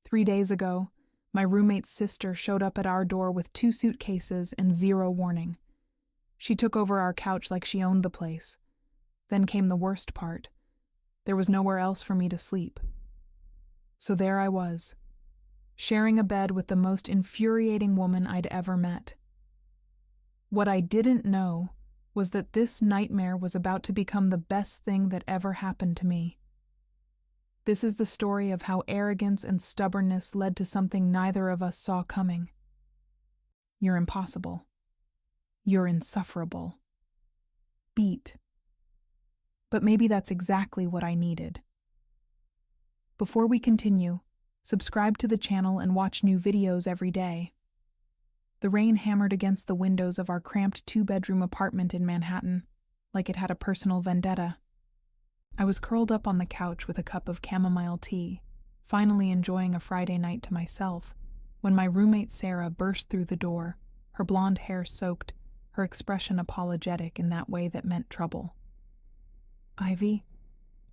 3 days ago, my roommate's sister showed up at our door with 2 suitcases and 0 warning. She took over our couch like she owned the place. Then came the worst part. There was nowhere else for me to sleep. So there I was, sharing a bed with the most infuriating woman I'd ever met. What I didn't know was that this nightmare was about to become the best thing that ever happened to me. This is the story of how arrogance and stubbornness led to something neither of us saw coming. You're impossible. You're insufferable. Beat. But maybe that's exactly what I needed. Before we continue, subscribe to the channel and watch new videos every day. The rain hammered against the windows of our cramped 2-bedroom apartment in Manhattan, like it had a personal vendetta. I was curled up on the couch with a cup of chamomile tea, finally enjoying a Friday night to myself, when my roommate Sarah burst through the door, her blonde hair soaked, her expression apologetic in that way that meant trouble. "Ivy,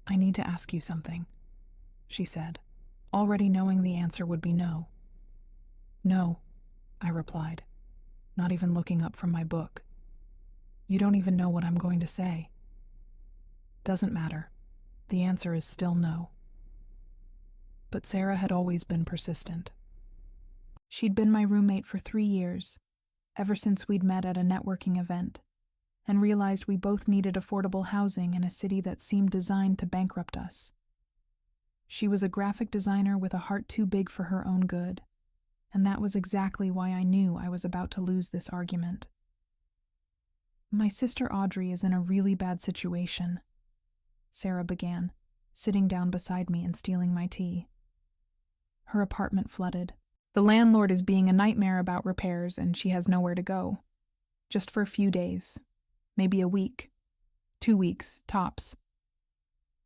I need to ask you something," she said, already knowing the answer would be no. "No," I replied, not even looking up from my book. "You don't even know what I'm going to say." "Doesn't matter. The answer is still no." But Sarah had always been persistent. She'd been my roommate for 3 years, ever since we'd met at a networking event, and realized we both needed affordable housing in a city that seemed designed to bankrupt us. She was a graphic designer with a heart too big for her own good, and that was exactly why I knew I was about to lose this argument. "My sister Audrey is in a really bad situation," Sarah began, sitting down beside me and stealing my tea. "Her apartment flooded. The landlord is being a nightmare about repairs, and she has nowhere to go. Just for a few days. Maybe a week. 2 weeks, tops."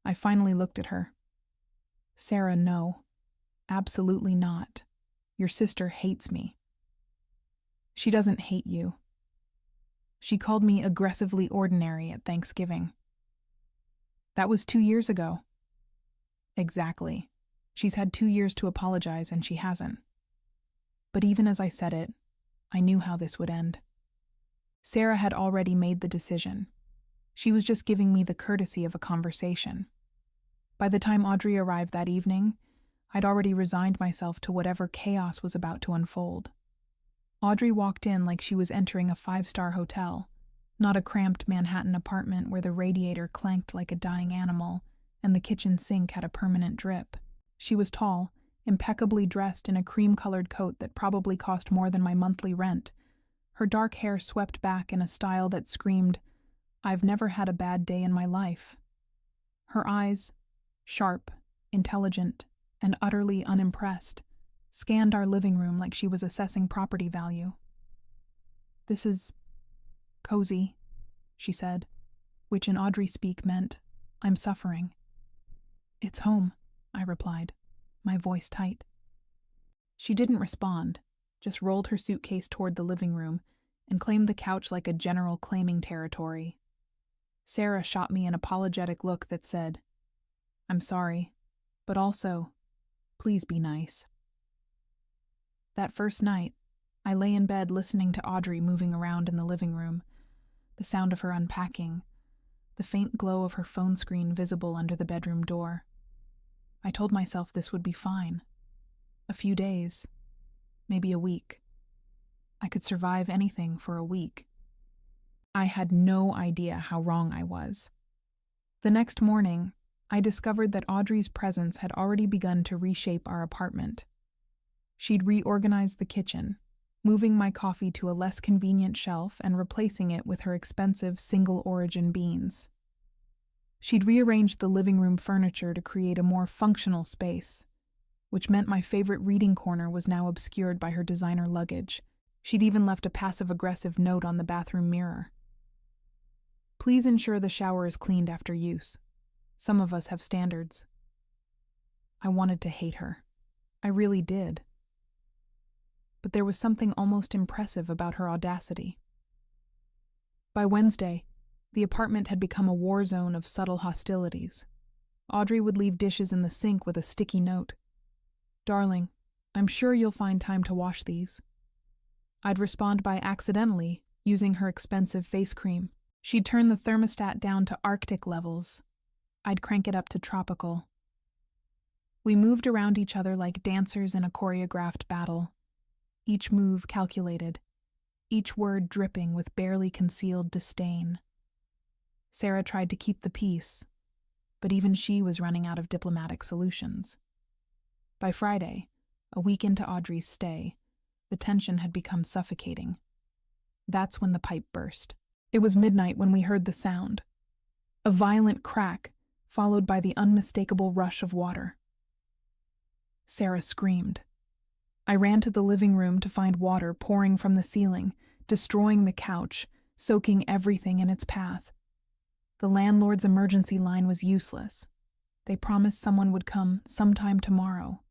I finally looked at her. "Sarah, no. Absolutely not. Your sister hates me." "She doesn't hate you. She called me aggressively ordinary at Thanksgiving." "That was 2 years ago." "Exactly. She's had 2 years to apologize, and she hasn't." But even as I said it, I knew how this would end. Sarah had already made the decision. She was just giving me the courtesy of a conversation. By the time Audrey arrived that evening, I'd already resigned myself to whatever chaos was about to unfold. Audrey walked in like she was entering a 5-star hotel, not a cramped Manhattan apartment where the radiator clanked like a dying animal and the kitchen sink had a permanent drip. She was tall, impeccably dressed in a cream-colored coat that probably cost more than my monthly rent, her dark hair swept back in a style that screamed, "I've never had a bad day in my life." Her eyes, sharp, intelligent, and utterly unimpressed, scanned our living room like she was assessing property value. "This is cozy," she said, which in Audrey speak meant, "I'm suffering." "It's home," I replied, my voice tight. She didn't respond, just rolled her suitcase toward the living room and claimed the couch like a general claiming territory. Sarah shot me an apologetic look that said, "I'm sorry, but also, please be nice." That first night, I lay in bed listening to Audrey moving around in the living room, the sound of her unpacking, the faint glow of her phone screen visible under the bedroom door. I told myself this would be fine. A few days, maybe a week. I could survive anything for a week. I had no idea how wrong I was. The next morning, I discovered that Audrey's presence had already begun to reshape our apartment. She'd reorganized the kitchen, moving my coffee to a less convenient shelf and replacing it with her expensive single-origin beans. She'd rearranged the living room furniture to create a more functional space, which meant my favorite reading corner was now obscured by her designer luggage. She'd even left a passive-aggressive note on the bathroom mirror. "Please ensure the shower is cleaned after use. Some of us have standards." I wanted to hate her. I really did. But there was something almost impressive about her audacity. By Wednesday, the apartment had become a war zone of subtle hostilities. Audrey would leave dishes in the sink with a sticky note. "Darling, I'm sure you'll find time to wash these. I'd respond by accidentally using her expensive face cream. She'd turn the thermostat down to Arctic levels. I'd crank it up to tropical. We moved around each other like dancers in a choreographed battle, each move calculated, each word dripping with barely concealed disdain. Sarah tried to keep the peace, but even she was running out of diplomatic solutions. By Friday, a week into Audrey's stay, the tension had become suffocating. That's when the pipe burst. It was midnight when we heard the sound. A violent crack, followed by the unmistakable rush of water. Sarah screamed. I ran to the living room to find water pouring from the ceiling, destroying the couch, soaking everything in its path. The landlord's emergency line was useless. They promised someone would come sometime tomorrow,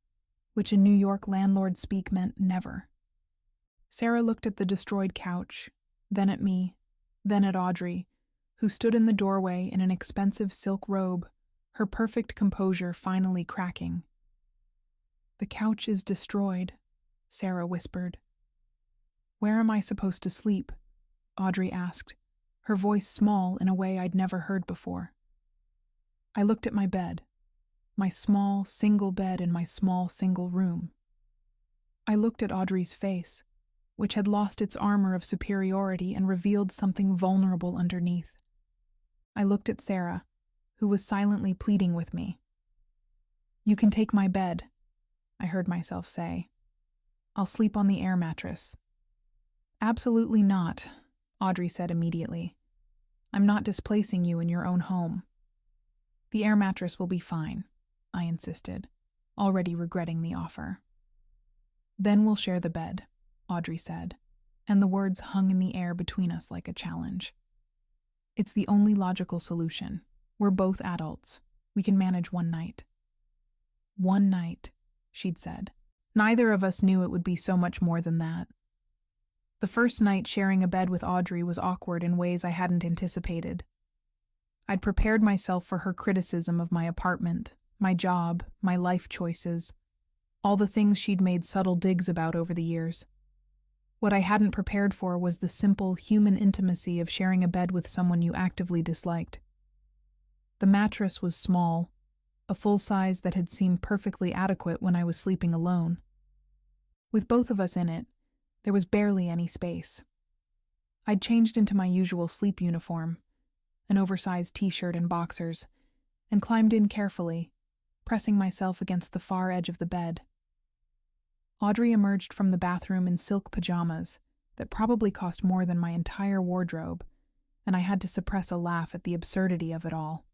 which in New York landlord speak meant never. Sarah looked at the destroyed couch, then at me, then at Audrey, who stood in the doorway in an expensive silk robe, her perfect composure finally cracking. "The couch is destroyed," Sarah whispered. "Where am I supposed to sleep?" Audrey asked, her voice small in a way I'd never heard before. I looked at my bed, my small, single bed in my small, single room. I looked at Audrey's face, which had lost its armor of superiority and revealed something vulnerable underneath. I looked at Sarah, who was silently pleading with me. "You can take my bed," I heard myself say. "I'll sleep on the air mattress." "Absolutely not," Audrey said immediately. "I'm not displacing you in your own home." "The air mattress will be fine," I insisted, already regretting the offer. "Then we'll share the bed," Audrey said, and the words hung in the air between us like a challenge. "It's the only logical solution. We're both adults. We can manage one night." "One night," she'd said. Neither of us knew it would be so much more than that. The first night sharing a bed with Audrey was awkward in ways I hadn't anticipated. I'd prepared myself for her criticism of my apartment, my job, my life choices, all the things she'd made subtle digs about over the years. What I hadn't prepared for was the simple human intimacy of sharing a bed with someone you actively disliked. The mattress was small, a full size that had seemed perfectly adequate when I was sleeping alone. With both of us in it, there was barely any space. I'd changed into my usual sleep uniform, an oversized t-shirt and boxers, and climbed in carefully, pressing myself against the far edge of the bed. Audrey emerged from the bathroom in silk pajamas that probably cost more than my entire wardrobe, and I had to suppress a laugh at the absurdity of it all.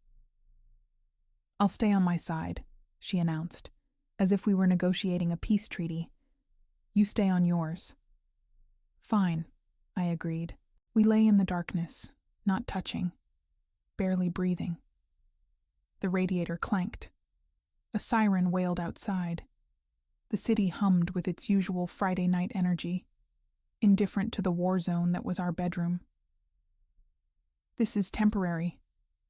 "I'll stay on my side," she announced, as if we were negotiating a peace treaty. "You stay on yours." "Fine," I agreed. We lay in the darkness, not touching, barely breathing. The radiator clanked. A siren wailed outside. The city hummed with its usual Friday night energy, indifferent to the war zone that was our bedroom. "This is temporary,"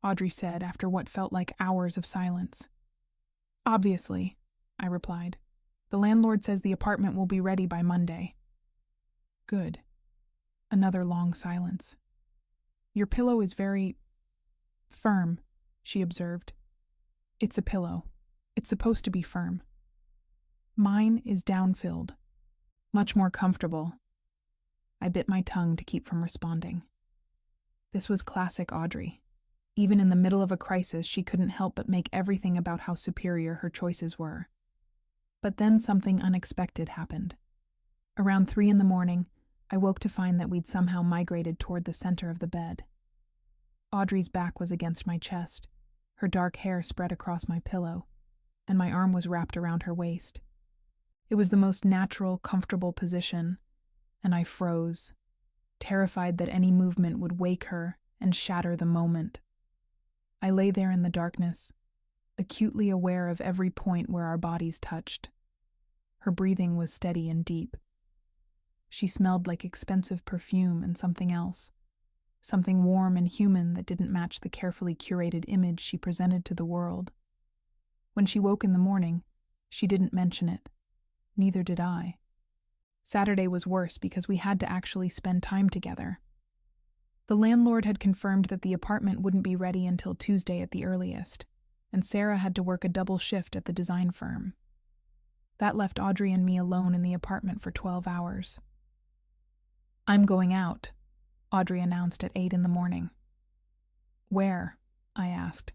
Audrey said after what felt like hours of silence. "Obviously," I replied. "The landlord says the apartment will be ready by Monday." "Good." Another long silence. "Your pillow is very firm," she observed. "It's a pillow. It's supposed to be firm." "Mine is down-filled. Much more comfortable." I bit my tongue to keep from responding. This was classic Audrey. Even in the middle of a crisis, she couldn't help but make everything about how superior her choices were. But then something unexpected happened. Around 3 a.m, I woke to find that we'd somehow migrated toward the center of the bed. Audrey's back was against my chest, her dark hair spread across my pillow, and my arm was wrapped around her waist. It was the most natural, comfortable position, and I froze, terrified that any movement would wake her and shatter the moment. I lay there in the darkness, acutely aware of every point where our bodies touched. Her breathing was steady and deep. She smelled like expensive perfume and something else, something warm and human that didn't match the carefully curated image she presented to the world. When she woke in the morning, she didn't mention it. Neither did I. Saturday was worse because we had to actually spend time together. The landlord had confirmed that the apartment wouldn't be ready until Tuesday at the earliest, and Sarah had to work a double shift at the design firm. That left Audrey and me alone in the apartment for 12 hours. "I'm going out," Audrey announced at 8 in the morning. "Where?" I asked,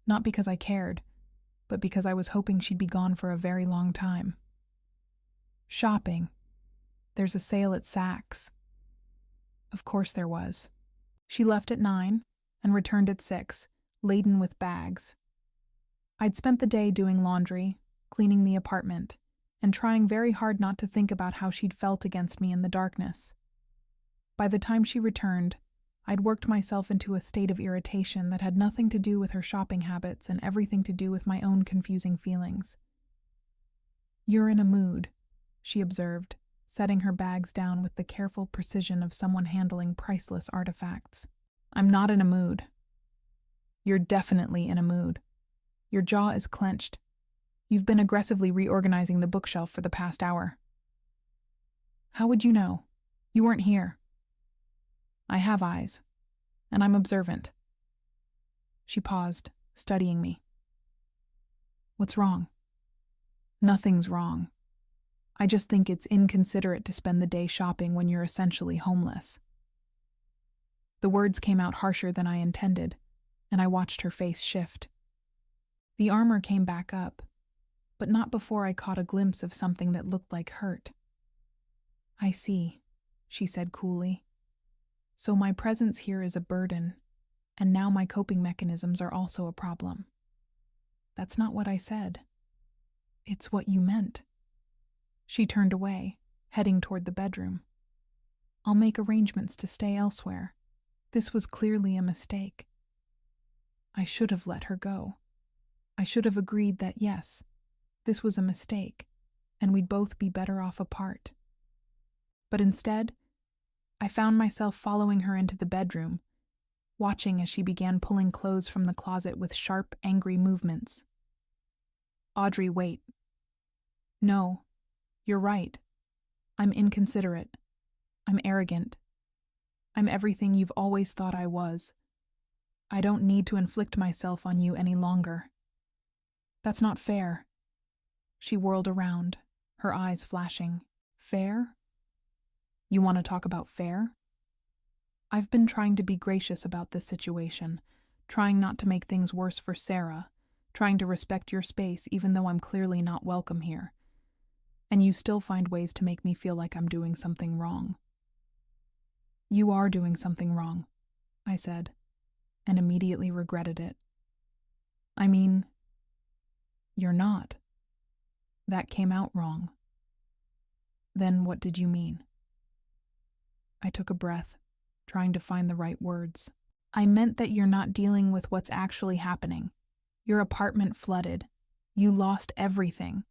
not because I cared, but because I was hoping she'd be gone for a very long time. "Shopping. There's a sale at Saks." Of course there was. She left at 9 and returned at 6, laden with bags. I'd spent the day doing laundry, cleaning the apartment, and trying very hard not to think about how she'd felt against me in the darkness. By the time she returned, I'd worked myself into a state of irritation that had nothing to do with her shopping habits and everything to do with my own confusing feelings. "You're in a mood," she observed, setting her bags down with the careful precision of someone handling priceless artifacts. "I'm not in a mood." "You're definitely in a mood. Your jaw is clenched. You've been aggressively reorganizing the bookshelf for the past hour." "How would you know? You weren't here." "I have eyes, and I'm observant." She paused, studying me. "What's wrong?" "Nothing's wrong. I just think it's inconsiderate to spend the day shopping when you're essentially homeless." The words came out harsher than I intended, and I watched her face shift. The armor came back up, but not before I caught a glimpse of something that looked like hurt. "I see," she said coolly. "So my presence here is a burden, and now my coping mechanisms are also a problem." "That's not what I said." "It's what you meant." She turned away, heading toward the bedroom. "I'll make arrangements to stay elsewhere. This was clearly a mistake." I should have let her go. I should have agreed that yes, this was a mistake, and we'd both be better off apart. But instead, I found myself following her into the bedroom, watching as she began pulling clothes from the closet with sharp, angry movements. "Audrey, wait." "No, you're right. I'm inconsiderate. I'm arrogant. I'm everything you've always thought I was. I don't need to inflict myself on you any longer. That's not fair." She whirled around, her eyes flashing. "Fair? You want to talk about fair?" I've been trying to be gracious about this situation, trying not to make things worse for Sarah, trying to respect your space even though I'm clearly not welcome here. And you still find ways to make me feel like I'm doing something wrong. "You are doing something wrong," I said, and immediately regretted it. "I mean, you're not. That came out wrong." "Then what did you mean?" I took a breath, trying to find the right words. "I meant that you're not dealing with what's actually happening. Your apartment flooded. You lost everything.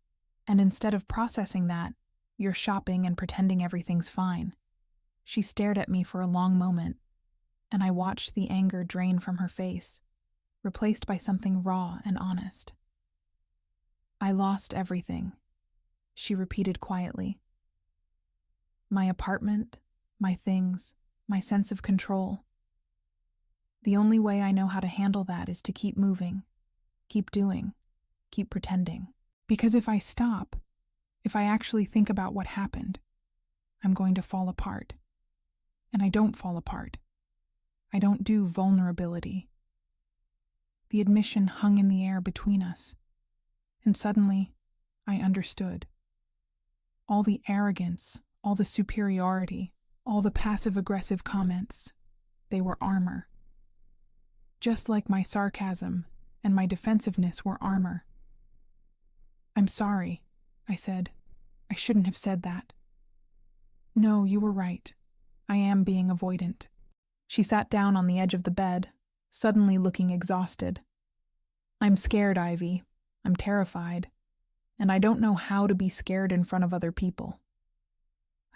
And instead of processing that, you're shopping and pretending everything's fine." She stared at me for a long moment, and I watched the anger drain from her face, replaced by something raw and honest. "I lost everything," she repeated quietly. "My apartment, my things, my sense of control. The only way I know how to handle that is to keep moving, keep doing, keep pretending. Because if I stop, if I actually think about what happened, I'm going to fall apart. And I don't fall apart. I don't do vulnerability." The admission hung in the air between us, and suddenly I understood. All the arrogance, all the superiority, all the passive-aggressive comments, they were armor. Just like my sarcasm and my defensiveness were armor. "I'm sorry," I said. "I shouldn't have said that." "No, you were right. I am being avoidant." She sat down on the edge of the bed, suddenly looking exhausted. "I'm scared, Ivy. I'm terrified. And I don't know how to be scared in front of other people."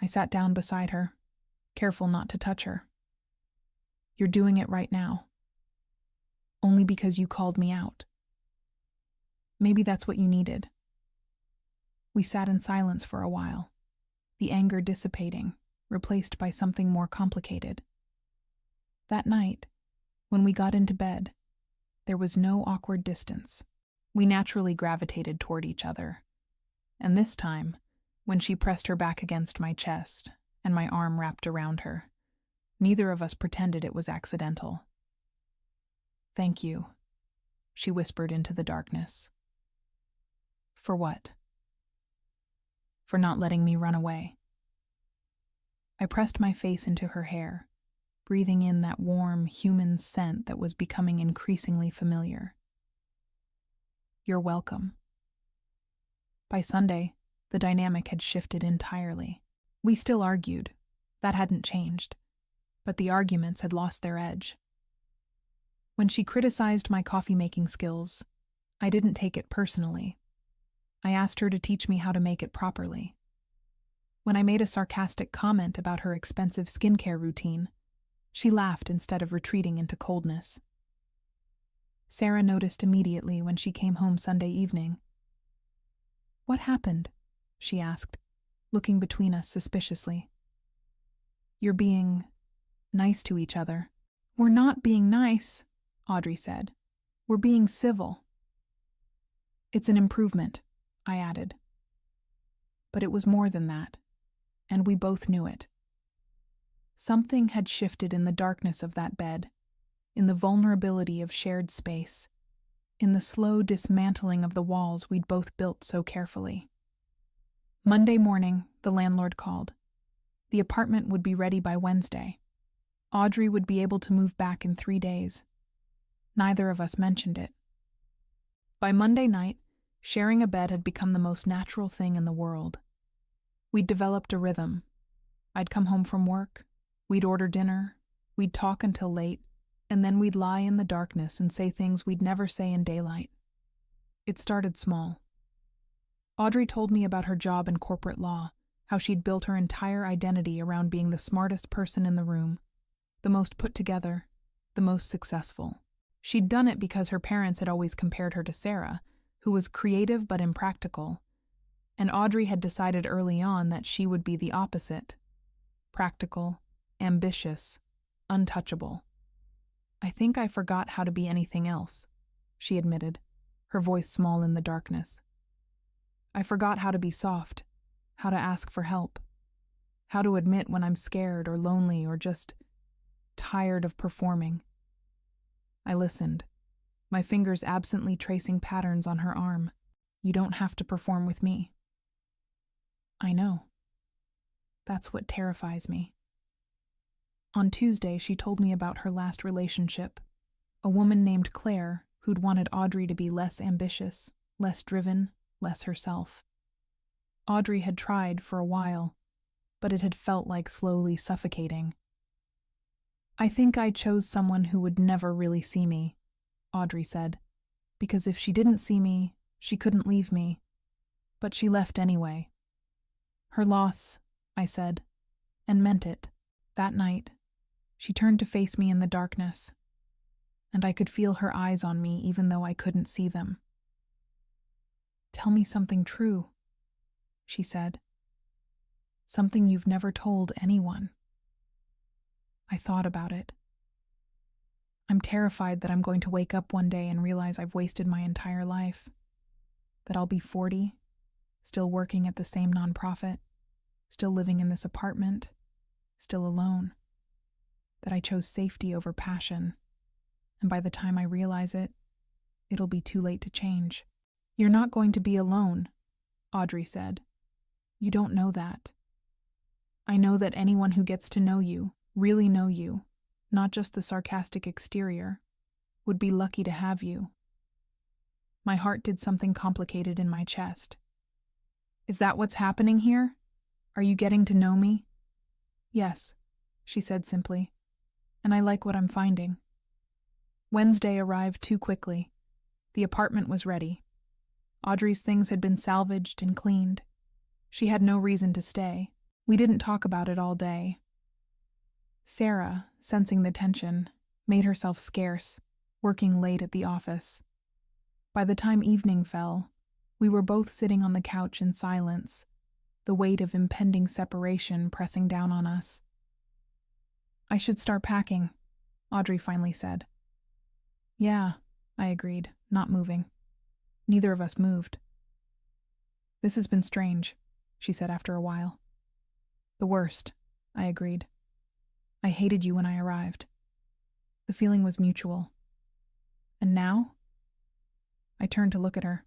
I sat down beside her, careful not to touch her. "You're doing it right now. Only because you called me out. Maybe that's what you needed." We sat in silence for a while, the anger dissipating, replaced by something more complicated. That night, when we got into bed, there was no awkward distance. We naturally gravitated toward each other. And this time, when she pressed her back against my chest and my arm wrapped around her, neither of us pretended it was accidental. "Thank you," she whispered into the darkness. "For what?" "For not letting me run away." I pressed my face into her hair, breathing in that warm, human scent that was becoming increasingly familiar. "You're welcome." By Sunday, the dynamic had shifted entirely. We still argued. That hadn't changed. But the arguments had lost their edge. When she criticized my coffee-making skills, I didn't take it personally. I asked her to teach me how to make it properly. When I made a sarcastic comment about her expensive skincare routine, she laughed instead of retreating into coldness. Sarah noticed immediately when she came home Sunday evening. "What happened?" she asked, looking between us suspiciously. "You're being nice to each other." "We're not being nice," Audrey said. "We're being civil." "It's an improvement," I added. But it was more than that, and we both knew it. Something had shifted in the darkness of that bed, in the vulnerability of shared space, in the slow dismantling of the walls we'd both built so carefully. Monday morning, the landlord called. The apartment would be ready by Wednesday. Audrey would be able to move back in 3 days. Neither of us mentioned it. By Monday night, sharing a bed had become the most natural thing in the world. We'd developed a rhythm. I'd come home from work, we'd order dinner, we'd talk until late, and then we'd lie in the darkness and say things we'd never say in daylight. It started small. Audrey told me about her job in corporate law, how she'd built her entire identity around being the smartest person in the room, the most put together, the most successful. She'd done it because her parents had always compared her to Sarah, who was creative but impractical, and Audrey had decided early on that she would be the opposite: practical, ambitious, untouchable. "I think I forgot how to be anything else," she admitted, her voice small in the darkness. "I forgot how to be soft, how to ask for help, how to admit when I'm scared or lonely or just tired of performing." I listened, my fingers absently tracing patterns on her arm. "You don't have to perform with me." "I know. That's what terrifies me." On Tuesday, she told me about her last relationship, a woman named Claire who'd wanted Audrey to be less ambitious, less driven, less herself. Audrey had tried for a while, but it had felt like slowly suffocating. "I think I chose someone who would never really see me," Audrey said, "because if she didn't see me, she couldn't leave me. But she left anyway." "Her loss," I said, and meant it. That night, she turned to face me in the darkness, and I could feel her eyes on me even though I couldn't see them. "Tell me something true," she said. "Something you've never told anyone." I thought about it. I'm terrified that I'm going to wake up one day and realize I've wasted my entire life. That I'll be 40, still working at the same nonprofit, still living in this apartment, still alone. That I chose safety over passion, and by the time I realize it, it'll be too late to change. "You're not going to be alone," Audrey said. "You don't know that. I know that anyone who gets to know you, really know you, not just the sarcastic exterior, would be lucky to have you." My heart did something complicated in my chest. "Is that what's happening here? Are you getting to know me?" "Yes," she said simply, "and I like what I'm finding." Wednesday arrived too quickly. The apartment was ready. Audrey's things had been salvaged and cleaned. She had no reason to stay. We didn't talk about it all day. Sarah, sensing the tension, made herself scarce, working late at the office. By the time evening fell, We were both sitting on the couch in silence, the weight of impending separation pressing down on us. "I should start packing," Audrey finally said. "Yeah," I agreed, not moving. Neither of us moved. "This has been strange," she said after a while. "The worst," I agreed. "I hated you when I arrived. The feeling was mutual. And now?" I turned to look at her.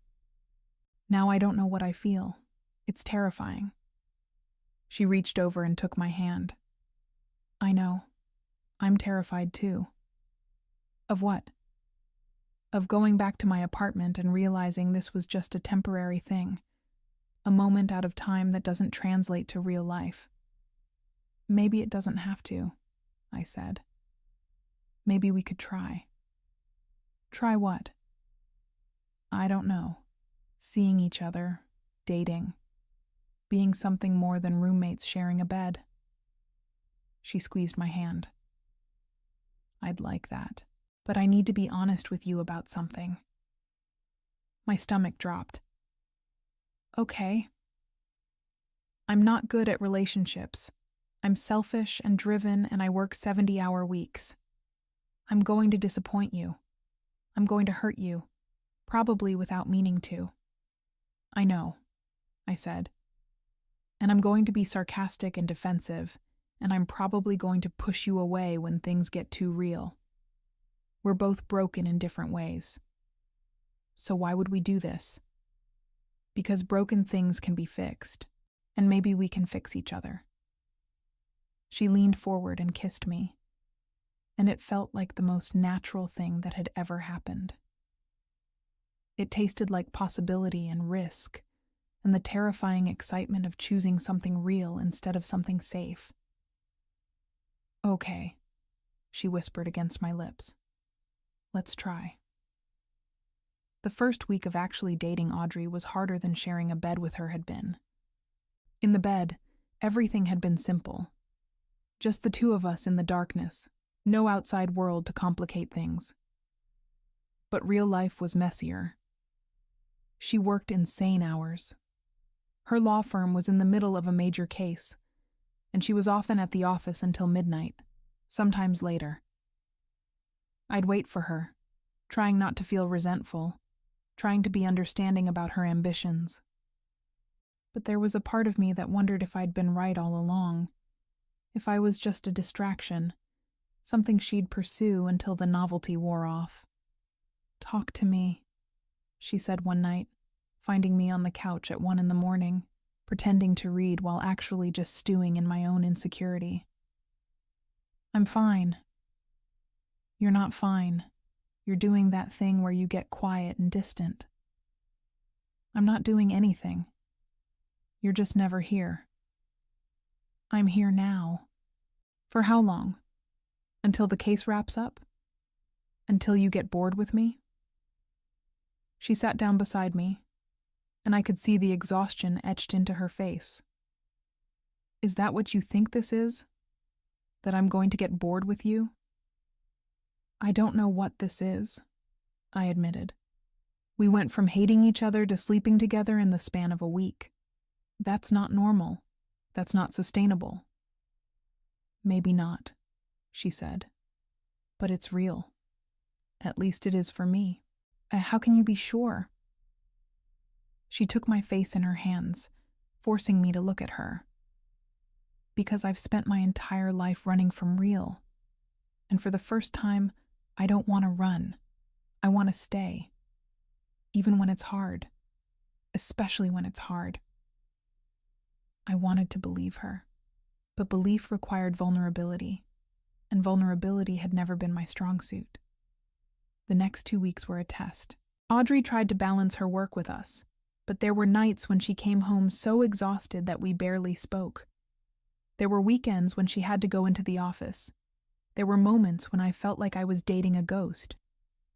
"Now I don't know what I feel. It's terrifying." She reached over and took my hand. "I know. I'm terrified too." "Of what?" "Of going back to my apartment and realizing this was just a temporary thing, a moment out of time that doesn't translate to real life." "Maybe it doesn't have to," I said. "Maybe we could try." "Try what?" "I don't know. Seeing each other, dating, being something more than roommates sharing a bed." She squeezed my hand. "I'd like that, but I need to be honest with you about something." My stomach dropped. "Okay." "I'm not good at relationships. I'm selfish and driven, and I work 70-hour weeks. I'm going to disappoint you. I'm going to hurt you, probably without meaning to." "I know," I said. "And I'm going to be sarcastic and defensive, and I'm probably going to push you away when things get too real. We're both broken in different ways. So why would we do this? Because broken things can be fixed, and maybe we can fix each other." She leaned forward and kissed me, and it felt like the most natural thing that had ever happened. It tasted like possibility and risk, and the terrifying excitement of choosing something real instead of something safe. "Okay," she whispered against my lips. "Let's try." The first week of actually dating Audrey was harder than sharing a bed with her had been. In the bed, everything had been simple. Just the two of us in the darkness, no outside world to complicate things. But real life was messier. She worked insane hours. Her law firm was in the middle of a major case, and she was often at the office until midnight, sometimes later. I'd wait for her, trying not to feel resentful, trying to be understanding about her ambitions. But there was a part of me that wondered if I'd been right all along, if I was just a distraction, something she'd pursue until the novelty wore off. "Talk to me," she said one night, finding me on the couch at 1 a.m, pretending to read while actually just stewing in my own insecurity. "I'm fine." "You're not fine. You're doing that thing where you get quiet and distant." "I'm not doing anything. You're just never here." "I'm here now." "For how long? Until the case wraps up? Until you get bored with me?" She sat down beside me, and I could see the exhaustion etched into her face. "Is that what you think this is? That I'm going to get bored with you?" "I don't know what this is," I admitted. "We went from hating each other to sleeping together in the span of a week. That's not normal. That's not sustainable." "Maybe not," she said. "But it's real. At least it is for me." How can you be sure?" She took my face in her hands, forcing me to look at her. "Because I've spent my entire life running from real. And for the first time, I don't want to run. I want to stay. Even when it's hard. Especially when it's hard." I wanted to believe her. But belief required vulnerability, and vulnerability had never been my strong suit. The next 2 weeks were a test. Audrey tried to balance her work with us, but there were nights when she came home so exhausted that we barely spoke. There were weekends when she had to go into the office. There were moments when I felt like I was dating a ghost,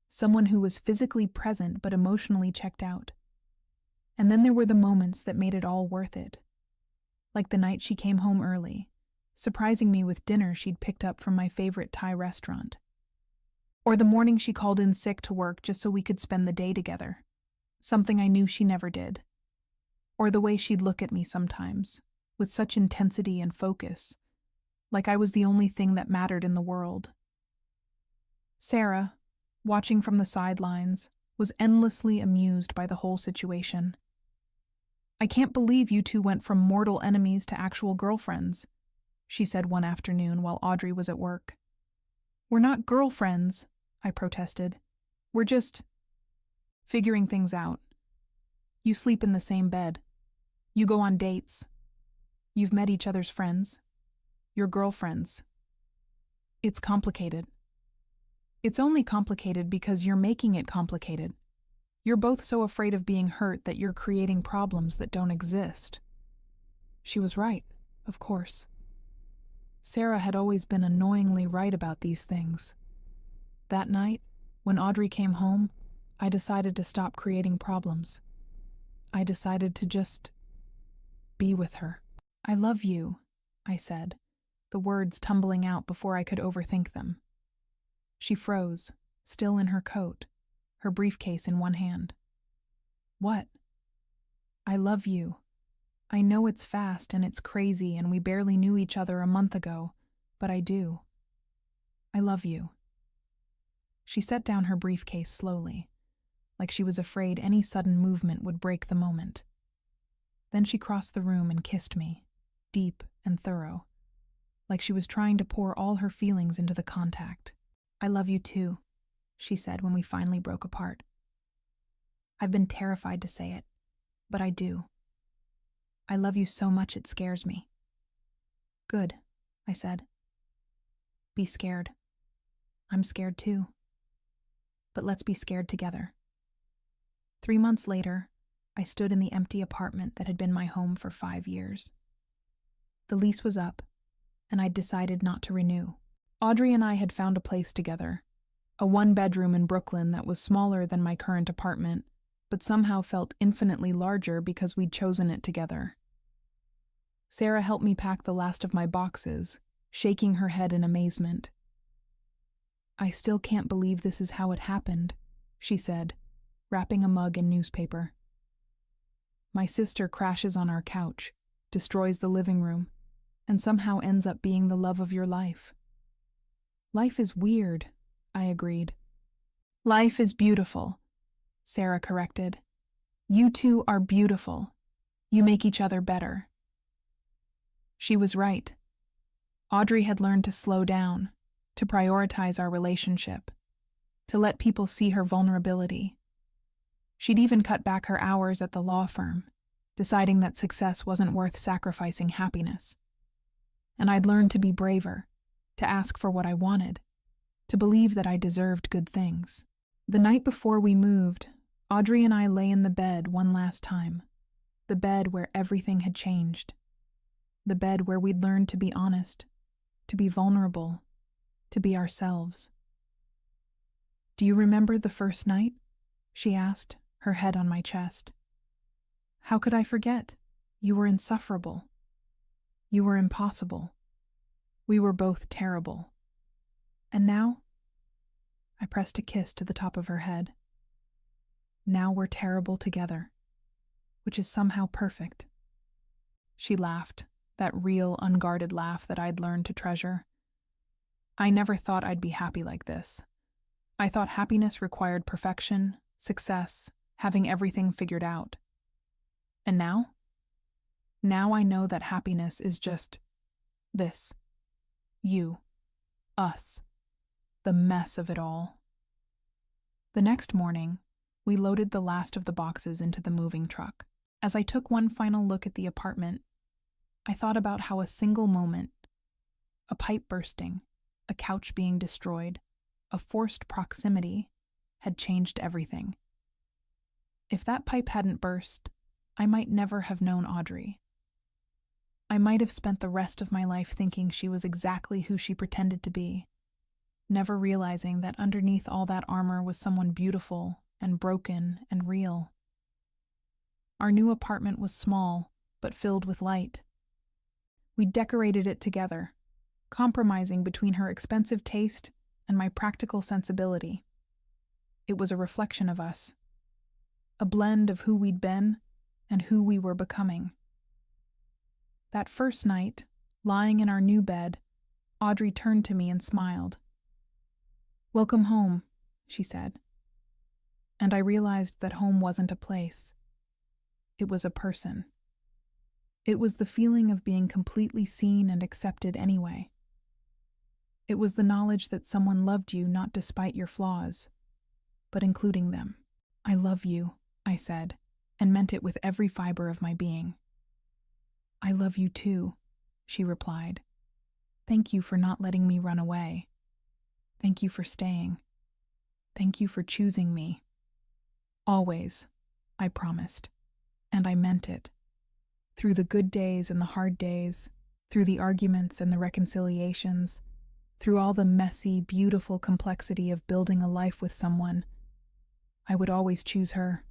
someone who was physically present but emotionally checked out. And then there were the moments that made it all worth it. Like the night she came home early, surprising me with dinner she'd picked up from my favorite Thai restaurant. Or the morning she called in sick to work just so we could spend the day together. something I knew she never did. Or the way she'd look at me sometimes, with such intensity and focus, like I was the only thing that mattered in the world. Sarah, watching from the sidelines, was endlessly amused by the whole situation. "I can't believe you two went from mortal enemies to actual girlfriends," she said one afternoon while Audrey was at work. "We're not girlfriends," I protested. "We're just figuring things out. You sleep in the same bed. You go on dates. You've met each other's friends. You're girlfriends. It's complicated. It's only complicated because you're making it complicated. You're both so afraid of being hurt that you're creating problems that don't exist." She was right, of course. Sarah had always been annoyingly right about these things. That night, when Audrey came home, I decided to stop creating problems. I decided to just be with her. "I love you," I said, the words tumbling out before I could overthink them. She froze, still in her coat, her briefcase in one hand. "What?" "I love you. I know it's fast and it's crazy and we barely knew each other a month ago, but I do. I love you." She set down her briefcase slowly, like she was afraid any sudden movement would break the moment. Then she crossed the room and kissed me, deep and thorough, like she was trying to pour all her feelings into the contact. "I love you too," she said when we finally broke apart. "I've been terrified to say it, but I do. I love you so much it scares me." "Good," I said. "Be scared. I'm scared too. But let's be scared together." 3 months later, I stood in the empty apartment that had been my home for 5 years. The lease was up, and I'd decided not to renew. Audrey and I had found a place together, a 1-bedroom in Brooklyn that was smaller than my current apartment, but somehow felt infinitely larger because we'd chosen it together. Sarah helped me pack the last of my boxes, shaking her head in amazement. "I still can't believe this is how it happened," she said, wrapping a mug in newspaper. "My sister crashes on our couch, destroys the living room, and somehow ends up being the love of your life." "Life is weird," I agreed. "Life is beautiful," Sarah corrected. "You two are beautiful. You make each other better." She was right. Audrey had learned to slow down, to prioritize our relationship, to let people see her vulnerability. She'd even cut back her hours at the law firm, deciding that success wasn't worth sacrificing happiness. And I'd learned to be braver, to ask for what I wanted, to believe that I deserved good things. The night before we moved, Audrey and I lay in the bed one last time, the bed where everything had changed, the bed where we'd learned to be honest, to be vulnerable, to be ourselves. "Do you remember the first night?" she asked, her head on my chest. "How could I forget? You were insufferable. You were impossible. We were both terrible. And now?" I pressed a kiss to the top of her head. "Now we're terrible together, which is somehow perfect." She laughed, that real, unguarded laugh that I'd learned to treasure. "I never thought I'd be happy like this. I thought happiness required perfection, success, having everything figured out. And now? Now I know that happiness is just this. You. Us. The mess of it all." The next morning, we loaded the last of the boxes into the moving truck. As I took one final look at the apartment, I thought about how a single moment, a pipe bursting, a couch being destroyed, a forced proximity, had changed everything. If that pipe hadn't burst, I might never have known Audrey. I might have spent the rest of my life thinking she was exactly who she pretended to be, never realizing that underneath all that armor was someone beautiful and broken and real. Our new apartment was small, but filled with light. We decorated it together, compromising between her expensive taste and my practical sensibility. It was a reflection of us, a blend of who we'd been and who we were becoming. That first night, lying in our new bed, Audrey turned to me and smiled. "Welcome home," she said. And I realized that home wasn't a place. It was a person. It was the feeling of being completely seen and accepted anyway. It was the knowledge that someone loved you not despite your flaws, but including them. "I love you," I said, and meant it with every fiber of my being. "I love you too," she replied. "Thank you for not letting me run away. Thank you for staying. Thank you for choosing me. Always," I promised, and I meant it. Through the good days and the hard days, through the arguments and the reconciliations, through all the messy, beautiful complexity of building a life with someone, I would always choose her.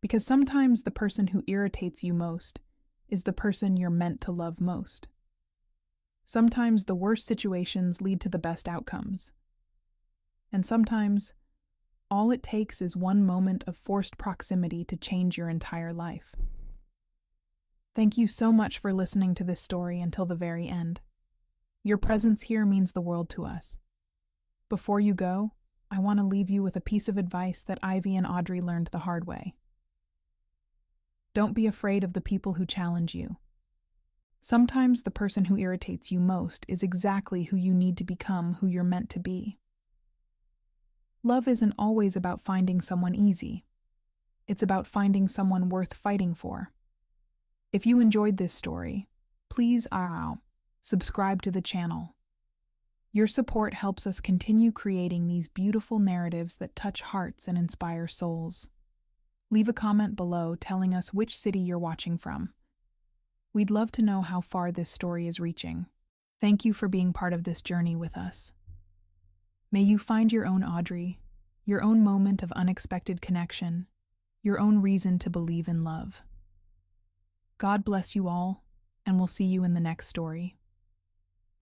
Because sometimes the person who irritates you most is the person you're meant to love most. Sometimes the worst situations lead to the best outcomes. And sometimes all it takes is one moment of forced proximity to change your entire life. Thank you so much for listening to this story until the very end. Your presence here means the world to us. Before you go, I want to leave you with a piece of advice that Ivy and Audrey learned the hard way. Don't be afraid of the people who challenge you. Sometimes the person who irritates you most is exactly who you need to become who you're meant to be. Love isn't always about finding someone easy. It's about finding someone worth fighting for. If you enjoyed this story, please subscribe to the channel. Your support helps us continue creating these beautiful narratives that touch hearts and inspire souls. Leave a comment below telling us which city you're watching from. We'd love to know how far this story is reaching. Thank you for being part of this journey with us. May you find your own Audrey, your own moment of unexpected connection, your own reason to believe in love. God bless you all, and we'll see you in the next story.